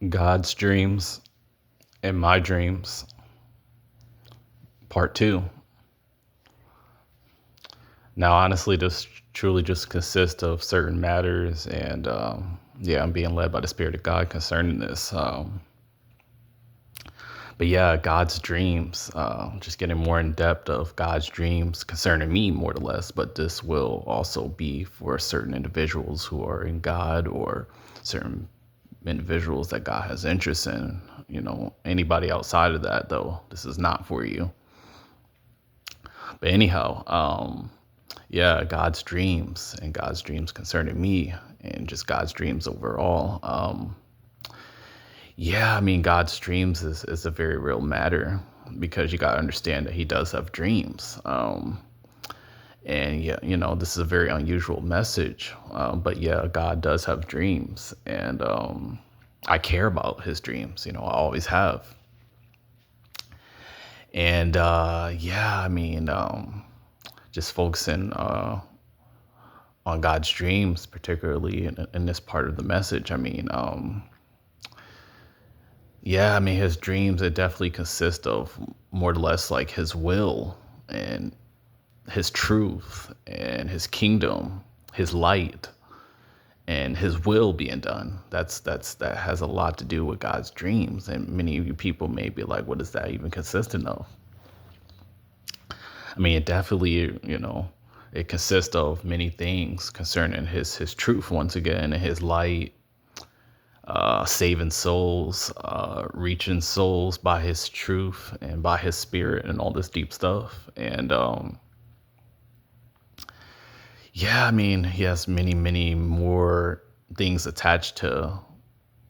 God's dreams and my dreams, part two. Now, honestly, this truly just consists of certain matters, and yeah, I'm being led by the Spirit of God concerning this. But yeah, God's dreams, just getting more in depth of God's dreams concerning me, more or less. But this will also be for certain individuals who are in God or certain individuals that God has interest in. Anybody outside of that, though, this is not for you. But anyhow, yeah, God's dreams and God's dreams concerning me and just God's dreams overall. Yeah, I mean, God's dreams is a very real matter because you got to understand that he does have dreams. And yeah, this is a very unusual message. But yeah, God does have dreams, and I care about his dreams. I always have. And yeah, I mean, just focusing on God's dreams, particularly in this part of the message. I mean, yeah, I mean, his dreams, it definitely consist of more or less like his will and his truth and his kingdom, his light and his will being done. That has a lot to do with God's dreams. And many of you people may be like, what is that even consistent of? I mean, it definitely, it consists of many things concerning his truth once again, and his light, saving souls, reaching souls by his truth and by his spirit and all this deep stuff. And yeah, I mean, he has many, many more things attached to,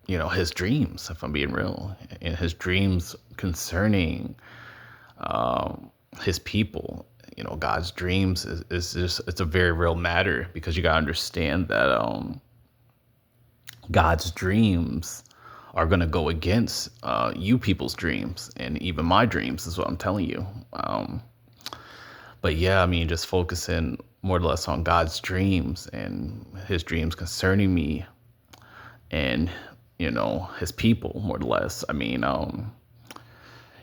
his dreams, if I'm being real, and his dreams concerning his people. God's dreams is just, it's a very real matter because you got to understand that God's dreams are going to go against you people's dreams and even my dreams is what I'm telling you. But yeah, I mean, just focusing more or less on God's dreams and his dreams concerning me and, his people, more or less. I mean,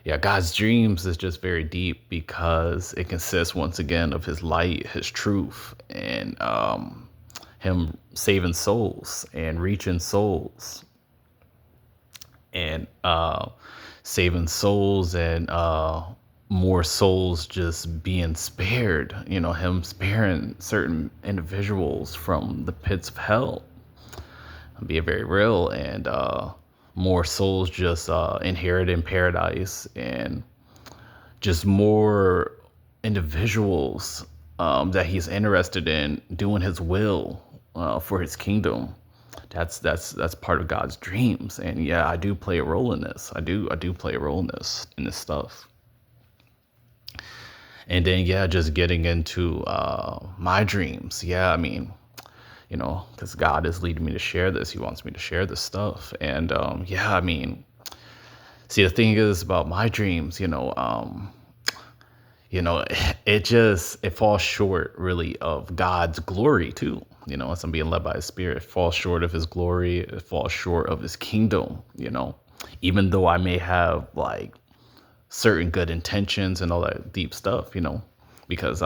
yeah, God's dreams is just very deep because it consists once again of his light, his truth, and him saving souls and reaching souls and saving souls and more souls just being spared, him sparing certain individuals from the pits of hell, being very real, and more souls just inheriting paradise, and just more individuals that he's interested in doing his will for his kingdom. That's part of God's dreams. And yeah, I do play a role in this. I do play a role in this stuff. And then yeah, just getting into my dreams. Yeah, I mean, because God is leading me to share this. He wants me to share this stuff. And yeah, I mean, see, the thing is about my dreams, it falls short really of God's glory too. As I'm being led by his spirit, it falls short of his glory. It falls short of his kingdom, even though I may have like certain good intentions and all that deep stuff, because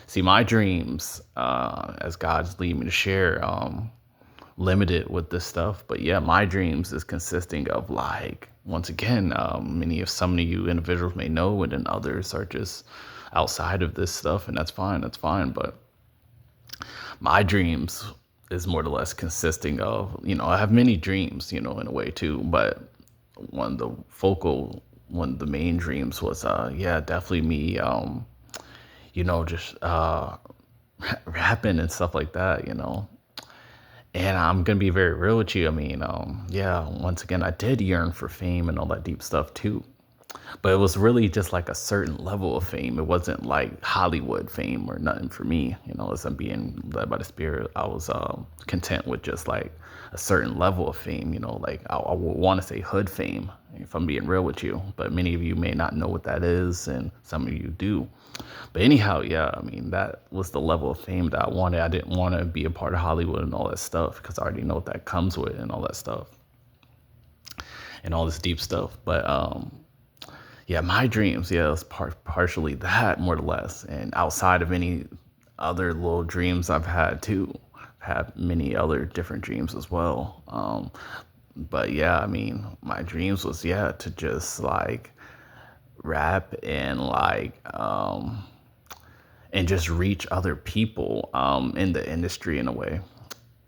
see, my dreams, as God's leading me to share, limited with this stuff. But yeah, my dreams is consisting of like, once again, some of you individuals may know, and then others are just outside of this stuff, and that's fine. But my dreams is more or less consisting of, I have many dreams, in a way too, but one of the main dreams was, yeah, definitely me, just rapping and stuff like that, And I'm gonna be very real with you. I mean, yeah, once again, I did yearn for fame and all that deep stuff too. But it was really just like a certain level of fame. It wasn't like Hollywood fame or nothing for me. As I'm being led by the Spirit, I was content with just like a certain level of fame. Like I would want to say hood fame, if I'm being real with you. But many of you may not know what that is, and some of you do. But anyhow, yeah, I mean, that was the level of fame that I wanted. I didn't want to be a part of Hollywood and all that stuff because I already know what that comes with and all that stuff. and all this deep stuff. But yeah, my dreams, yeah, it's partially that more or less. And outside of any other little dreams I've had too, I've had many other different dreams as well. But yeah, I mean, my dreams was, yeah, to just like rap and just reach other people in the industry in a way.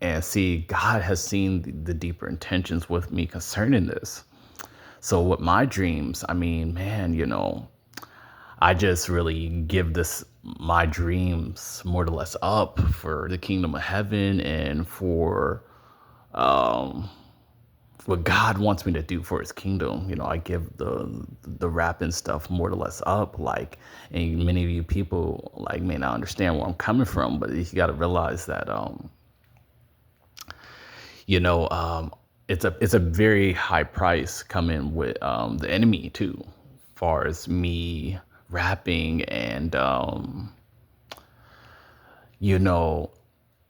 And see, God has seen the deeper intentions with me concerning this. So with my dreams, I mean, man, I just really give this my dreams more or less up for the kingdom of heaven and for um, what God wants me to do for His kingdom. I give the rap and stuff more or less up. Like, and many of you people like may not understand where I'm coming from, but you got to realize that you know, it's a very high price coming with the enemy too, far as me rapping and you know,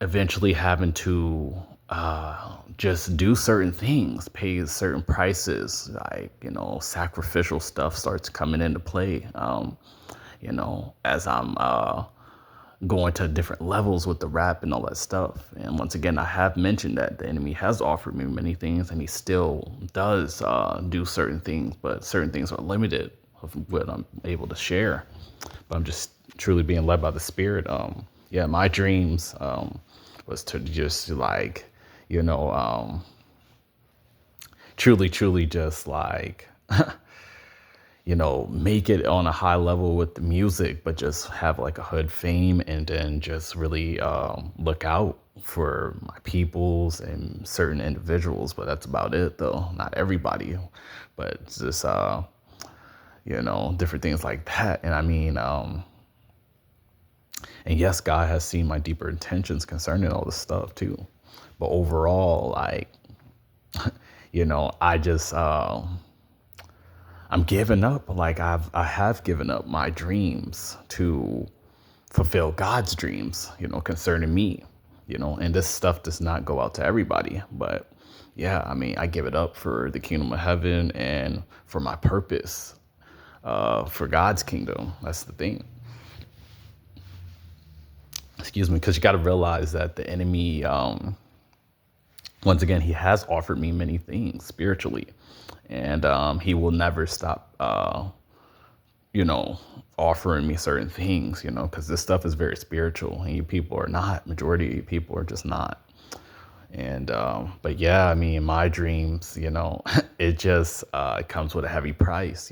eventually having to just do certain things, pay certain prices, like, sacrificial stuff starts coming into play. As I'm going to different levels with the rap and all that stuff. And once again, I have mentioned that the enemy has offered me many things, and he still does do certain things, but certain things are limited of what I'm able to share. But I'm just truly being led by the Spirit. Yeah, my dreams was to just like, you know, truly just like make it on a high level with the music, but just have like a hood fame, and then just really look out for my peoples and certain individuals. But that's about it, though. Not everybody, but it's just, different things like that. And I mean, and yes, God has seen my deeper intentions concerning all this stuff too. But overall, like, I just, I'm giving up. Like I have given up my dreams to fulfill God's dreams, concerning me, and this stuff does not go out to everybody. But yeah, I mean, I give it up for the kingdom of heaven and for my purpose, for God's kingdom. That's the thing. Excuse me, because you got to realize that the enemy, once again, he has offered me many things spiritually, and he will never stop, offering me certain things, because this stuff is very spiritual, and you people are not. Majority of you people are just not. And but yeah, I mean, my dreams, it just it comes with a heavy price,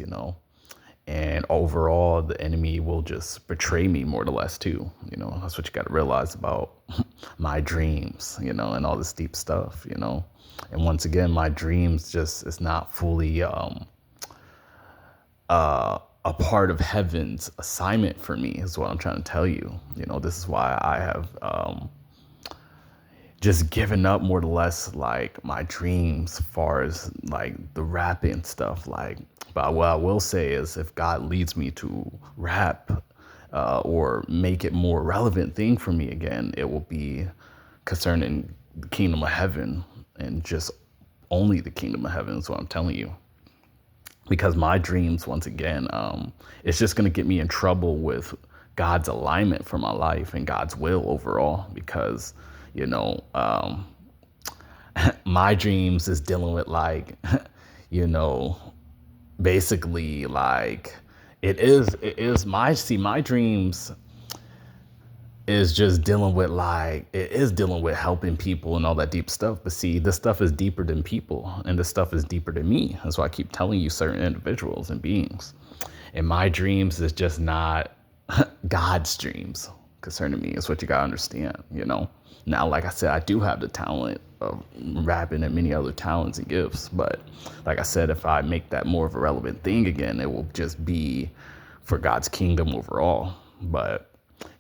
and overall, the enemy will just betray me more or less too. That's what you got to realize about my dreams, and all this deep stuff, And once again, my dreams just is not fully a part of heaven's assignment for me, is what I'm trying to tell you. This is why I have just given up more or less like my dreams as far as like the rapping stuff. Like, but what I will say is, if God leads me to rap or make it more relevant thing for me again, it will be concerning the kingdom of heaven, and just only the kingdom of heaven is what I'm telling you. Because my dreams, once again, it's just going to get me in trouble with God's alignment for my life and God's will overall. Because, my dreams is dealing with like, basically like my dreams is just dealing with like, it is dealing with helping people and all that deep stuff. But see, this stuff is deeper than people, and this stuff is deeper than me. That's why I keep telling you certain individuals and beings. And my dreams is just not God's dreams concerning me. Is what you gotta understand, Now, like I said, I do have the talent of rapping and many other talents and gifts. But like I said, if I make that more of a relevant thing again, it will just be for God's kingdom overall. But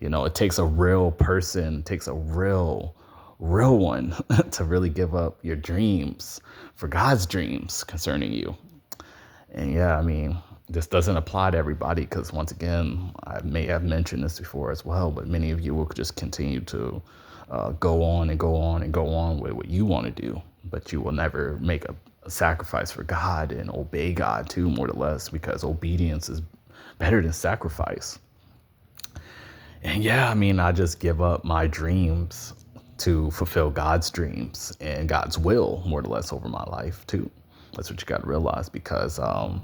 it takes a real person, takes a real one to really give up your dreams for God's dreams concerning you. And yeah, I mean, this doesn't apply to everybody, because once again, I may have mentioned this before as well, but many of you will just continue to go on and go on and go on with what you want to do, but you will never make a sacrifice for God and obey God too, more or less, because obedience is better than sacrifice. And yeah, I mean, I just give up my dreams to fulfill God's dreams and God's will, more or less, over my life too. That's what you got to realize, because I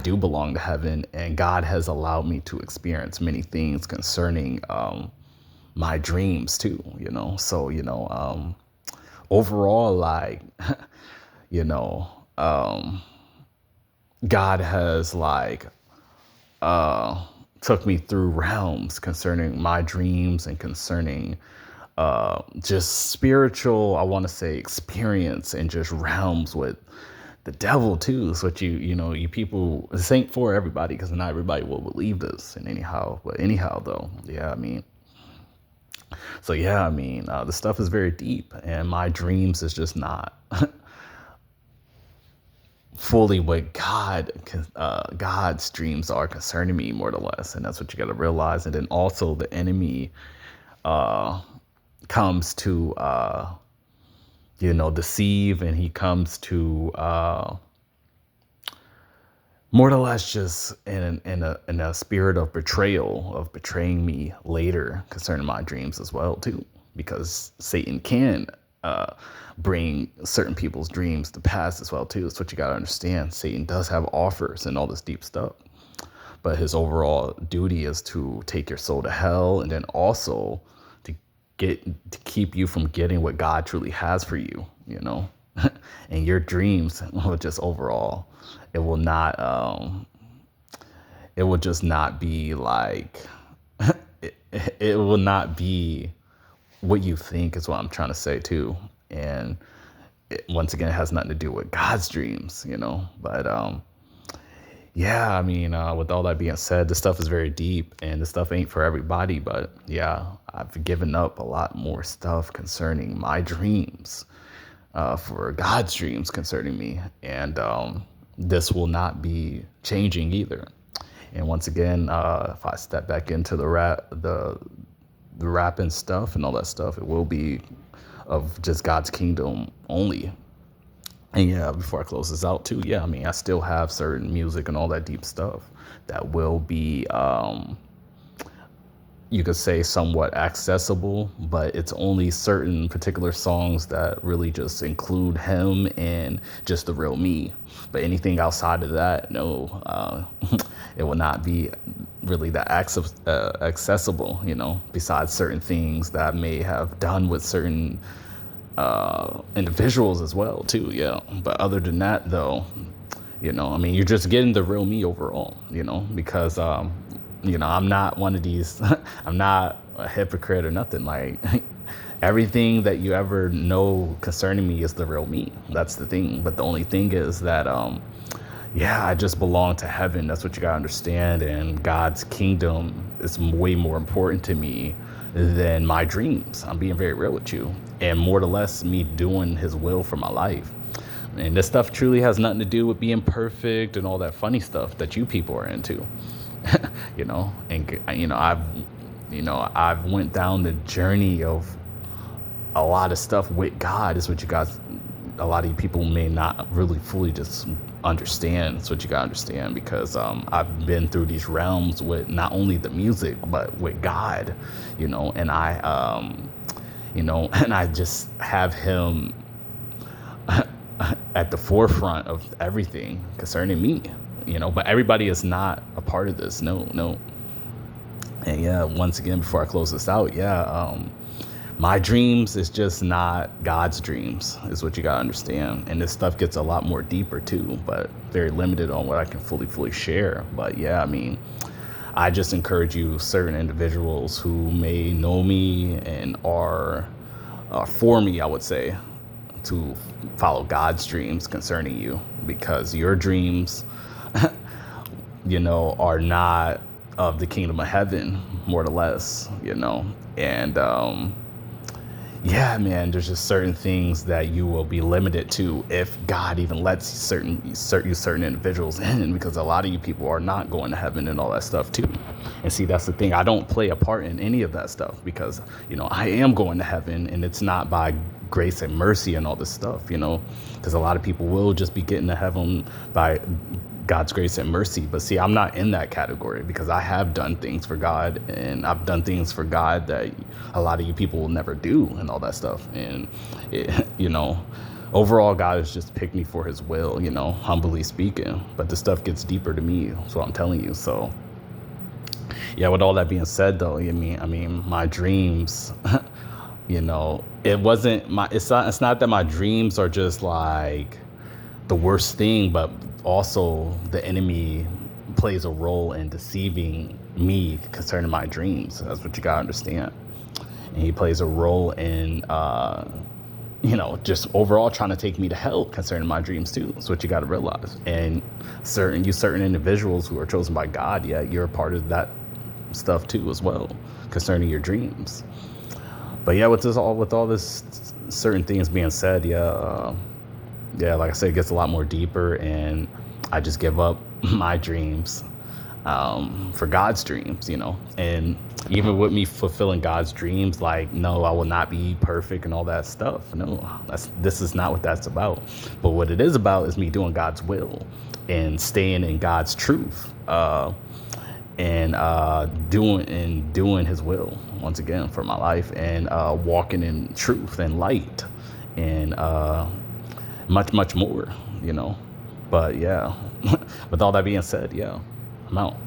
do belong to heaven, and God has allowed me to experience many things concerning my dreams too. So overall, like, you know, God has like took me through realms concerning my dreams and concerning just spiritual, I want to say, experience, and just realms with the devil too. So what you people, this ain't for everybody, because not everybody will believe this. And anyhow though, yeah, I mean, the stuff is very deep, and my dreams is just not fully what God's dreams are concerning me, more or less. And that's what you got to realize. And then also the enemy comes to deceive, and he comes to more or less just in a spirit of betrayal, of betraying me later concerning my dreams as well too, because Satan can bring certain people's dreams to pass as well too. That's what you got to understand. Satan does have offers and all this deep stuff, but his overall duty is to take your soul to hell, and then also to keep you from getting what God truly has for you, and your dreams will just overall, it will just not be like, it will not be what you think, is what I'm trying to say too. And once again, it has nothing to do with God's dreams, but yeah, I mean, with all that being said, this stuff is very deep, and this stuff ain't for everybody. But yeah, I've given up a lot more stuff concerning my dreams for God's dreams concerning me. And this will not be changing either. And once again, if I step back into the rap and stuff and all that stuff, it will be of just God's kingdom only. And yeah, before I close this out too, yeah, I mean, I still have certain music and all that deep stuff that will be, you could say, somewhat accessible, but it's only certain particular songs that really just include him and just the real me. But anything outside of that, no, it will not be really that accessible, besides certain things that I may have done with certain individuals as well too. Yeah. But other than that though, I mean, you're just getting the real me overall, because I'm not one of these I'm not a hypocrite or nothing. Like, everything that you ever know concerning me is the real me. That's the thing. But the only thing is that I just belong to heaven. That's what you gotta understand. And God's kingdom is way more important to me than my dreams. I'm being very real with you. And more or less me doing his will for my life. And this stuff truly has nothing to do with being perfect and all that funny stuff that you people are into. I've went down the journey of a lot of stuff with God, is what a lot of you people may not really fully just understand. That's what you gotta understand, because I've been through these realms with not only the music, but with God, and I, and I just have him at the forefront of everything concerning me, but everybody is not a part of this. No. And yeah, once again, before I close this out, my dreams is just not God's dreams, is what you gotta understand. And this stuff gets a lot more deeper too, but very limited on what I can fully share. But yeah, I mean, I just encourage you, certain individuals who may know me and are for me, I would say, to follow God's dreams concerning you, because your dreams, are not of the kingdom of heaven, more or less, and yeah, man, there's just certain things that you will be limited to if God even lets certain individuals in, because a lot of you people are not going to heaven and all that stuff too. And see, that's the thing. I don't play a part in any of that stuff because, I am going to heaven, and it's not by grace and mercy and all this stuff, because a lot of people will just be getting to heaven by God's grace and mercy. But see, I'm not in that category because I have done things for God, and I've done things for God that a lot of you people will never do and all that stuff. And, overall, God has just picked me for his will, humbly speaking. But the stuff gets deeper to me. That's what I'm telling you. So, yeah, with all that being said, though, I mean, my dreams, it's not that my dreams are just like the worst thing, but also the enemy plays a role in deceiving me concerning my dreams. That's what you gotta understand. And he plays a role in just overall trying to take me to hell concerning my dreams too. That's what you gotta realize. And certain individuals who are chosen by God, yeah, you're a part of that stuff too as well concerning your dreams. But yeah, with all this certain things being said, like I said, it gets a lot more deeper, and I just give up my dreams for God's dreams, and even with me fulfilling God's dreams, like, no, I will not be perfect and all that stuff. No, this is not what that's about. But what it is about is me doing God's will and staying in God's truth, and doing his will once again for my life, and walking in truth and light, and much, much more, But yeah, with all that being said, yeah, I'm out.